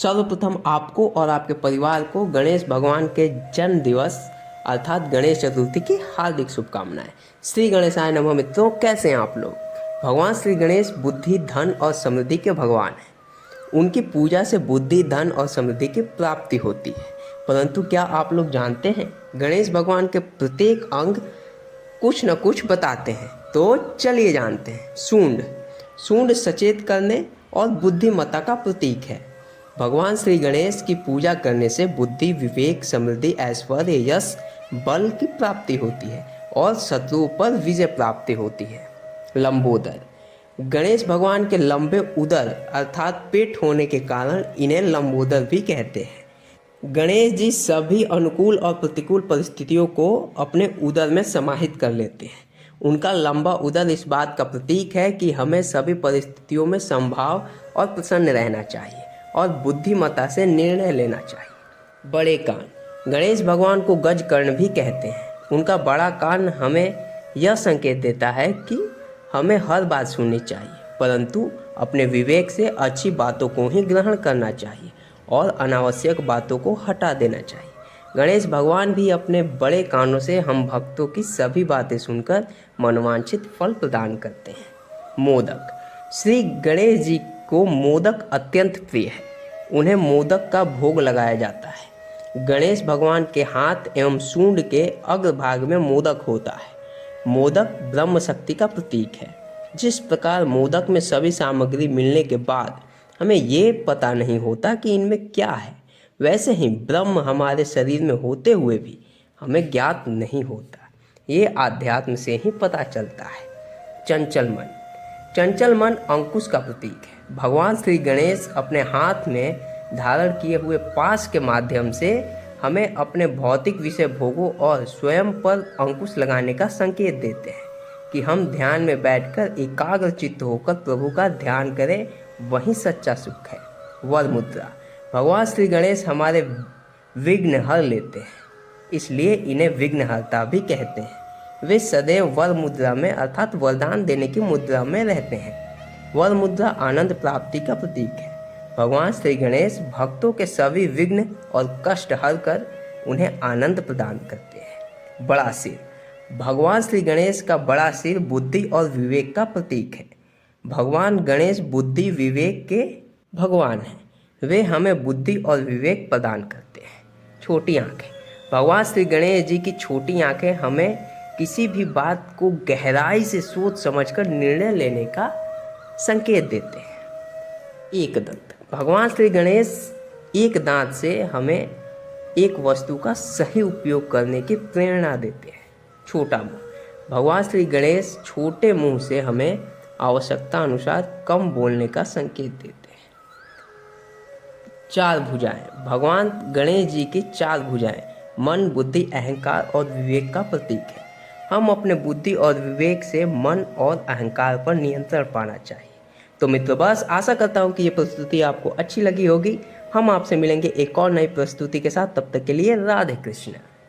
सर्वप्रथम आपको और आपके परिवार को गणेश भगवान के जन्म दिवस अर्थात गणेश चतुर्थी की हार्दिक शुभकामनाएं। श्री गणेशाय नमः। मित्रों, कैसे हैं आप लोग। भगवान श्री गणेश बुद्धि, धन और समृद्धि के भगवान हैं। उनकी पूजा से बुद्धि, धन और समृद्धि की प्राप्ति होती है। परंतु क्या आप लोग जानते हैं, गणेश भगवान के प्रत्येक अंग कुछ न कुछ बताते हैं। तो चलिए जानते हैं। सूंड सचेत करने और बुद्धिमत्ता का प्रतीक है। भगवान श्री गणेश की पूजा करने से बुद्धि, विवेक, समृद्धि, ऐश्वर्य, यश, बल की प्राप्ति होती है और शत्रुओं पर विजय प्राप्ति होती है। लंबोदर, गणेश भगवान के लंबे उदर अर्थात पेट होने के कारण इन्हें लंबोदर भी कहते हैं। गणेश जी सभी अनुकूल और प्रतिकूल परिस्थितियों को अपने उदर में समाहित कर लेते हैं। उनका लंबा उदर इस बात का प्रतीक है कि हमें सभी परिस्थितियों में संभाव और प्रसन्न रहना चाहिए और बुद्धिमत्ता से निर्णय लेना चाहिए। बड़े कान, गणेश भगवान को गज कर्ण भी कहते हैं। उनका बड़ा कान हमें यह संकेत देता है कि हमें हर बात सुननी चाहिए, परंतु अपने विवेक से अच्छी बातों को ही ग्रहण करना चाहिए और अनावश्यक बातों को हटा देना चाहिए। गणेश भगवान भी अपने बड़े कानों से हम भक्तों की सभी बातें सुनकर मनोवांछित फल प्रदान करते हैं। मोदक, श्री गणेश जी को मोदक अत्यंत प्रिय है। उन्हें मोदक का भोग लगाया जाता है। गणेश भगवान के हाथ एवं सूंड के अग्रभाग में मोदक होता है। मोदक ब्रह्म शक्ति का प्रतीक है। जिस प्रकार मोदक में सभी सामग्री मिलने के बाद हमें ये पता नहीं होता कि इनमें क्या है, वैसे ही ब्रह्म हमारे शरीर में होते हुए भी हमें ज्ञात नहीं होता। ये आध्यात्म से ही पता चलता है। चंचल मन, चंचल मन अंकुश का प्रतीक है। भगवान श्री गणेश अपने हाथ में धारण किए हुए पाश के माध्यम से हमें अपने भौतिक विषय भोगों और स्वयं पर अंकुश लगाने का संकेत देते हैं कि हम ध्यान में बैठकर एकाग्र चित्त होकर प्रभु का ध्यान करें, वही सच्चा सुख है। वर मुद्रा, भगवान श्री गणेश हमारे विघ्न हर लेते हैं, इसलिए इन्हें विघ्नहर्ता भी कहते हैं। वे सदैव वर मुद्रा में अर्थात वरदान देने की मुद्रा में रहते हैं। वर मुद्रा आनंद प्राप्ति का प्रतीक है। भगवान श्री गणेश भक्तों के सभी विघ्न और कष्ट हर कर उन्हें आनंद प्रदान करते हैं। बड़ा सिर, भगवान श्री गणेश का बड़ा सिर बुद्धि और विवेक का प्रतीक है। भगवान गणेश बुद्धि विवेक के भगवान हैं। वे हमें बुद्धि और विवेक प्रदान करते हैं। छोटी आँखें, भगवान श्री गणेश जी की छोटी आँखें हमें किसी भी बात को गहराई से सोच समझकर निर्णय लेने का संकेत देते हैं। एक दंत, भगवान श्री गणेश एक दांत से हमें एक वस्तु का सही उपयोग करने की प्रेरणा देते हैं। छोटा मुंह, भगवान श्री गणेश छोटे मुंह से हमें आवश्यकता अनुसार कम बोलने का संकेत देते हैं। चार भुजाएं, भगवान गणेश जी की चार भुजाएं मन, बुद्धि, अहंकार और विवेक का प्रतीक है। हम अपने बुद्धि और विवेक से मन और अहंकार पर नियंत्रण पाना चाहिए। तो मित्रों, बस आशा करता हूँ कि ये प्रस्तुति आपको अच्छी लगी होगी। हम आपसे मिलेंगे एक और नई प्रस्तुति के साथ। तब तक के लिए राधे कृष्ण।